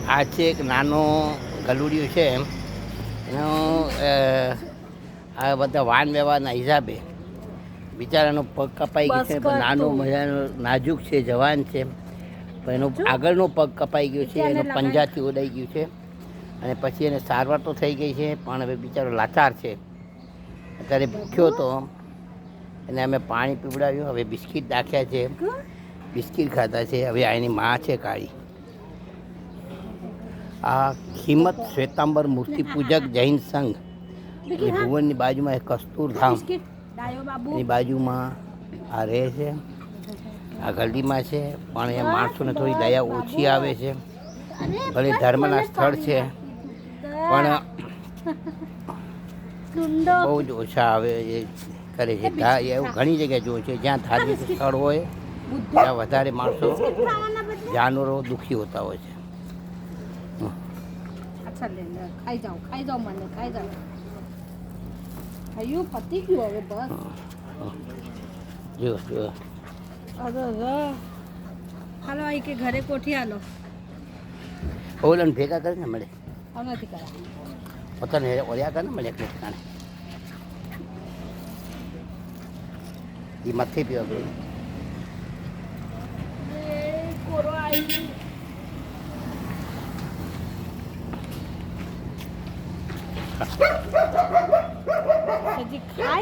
આ છે એક નાનો ગલુડિયો છે એનો આ બધા વાહન વ્યવહારના હિસાબે બિચારાનો પગ કપાઈ ગયો છે, પણ નાનો મજાનો નાજુક છે, જવાન છે, પણ એનો આગળનો પગ કપાઈ ગયો છે, એનો પંજાથી ઉડાઈ ગયું છે અને પછી એને સારવાર તો થઈ ગઈ છે, પણ હવે બિચારો લાચાર છે. અત્યારે ભૂખ્યો હતો, એને અમે પાણી પીવડાવ્યું, હવે બિસ્કિટ નાખ્યા છે, બિસ્કિટ ખાધા છે. હવે આ એની માં છે કાળી. આ કિંમત શ્વેતાંબર મૂર્તિ પૂજક જૈન સંઘ એટલે ભુવનની બાજુમાં એક કસ્તુરધામ એની બાજુમાં આ રહે છે. આ ગલીમાં છે, પણ એ માણસોને થોડી દયા ઓછી આવે છે. ભલે ધર્મના સ્થળ છે પણ બહુ જ ઓછા આવે એ કરે છે. એવું ઘણી જગ્યાએ જોયું છે જ્યાં ધાર્મિક સ્થળ હોય ત્યાં વધારે માણસો જાનવરો દુઃખી હોતા હોય છે. ખાઈ જાઓ મને ખાઈ જાઓ. ખાયું પતી ગયું હવે બસ. જો અરે હાલો આવી કે ઘરે કોઠી હાલો. ઓલન ભેગા કરીને મળે નથી કરા પોતાને ઓળ્યા કરે ને મળે એટલે ઠેકાણે એ મથી પીવા ગયું. કોરો આવી હજી ખાઈ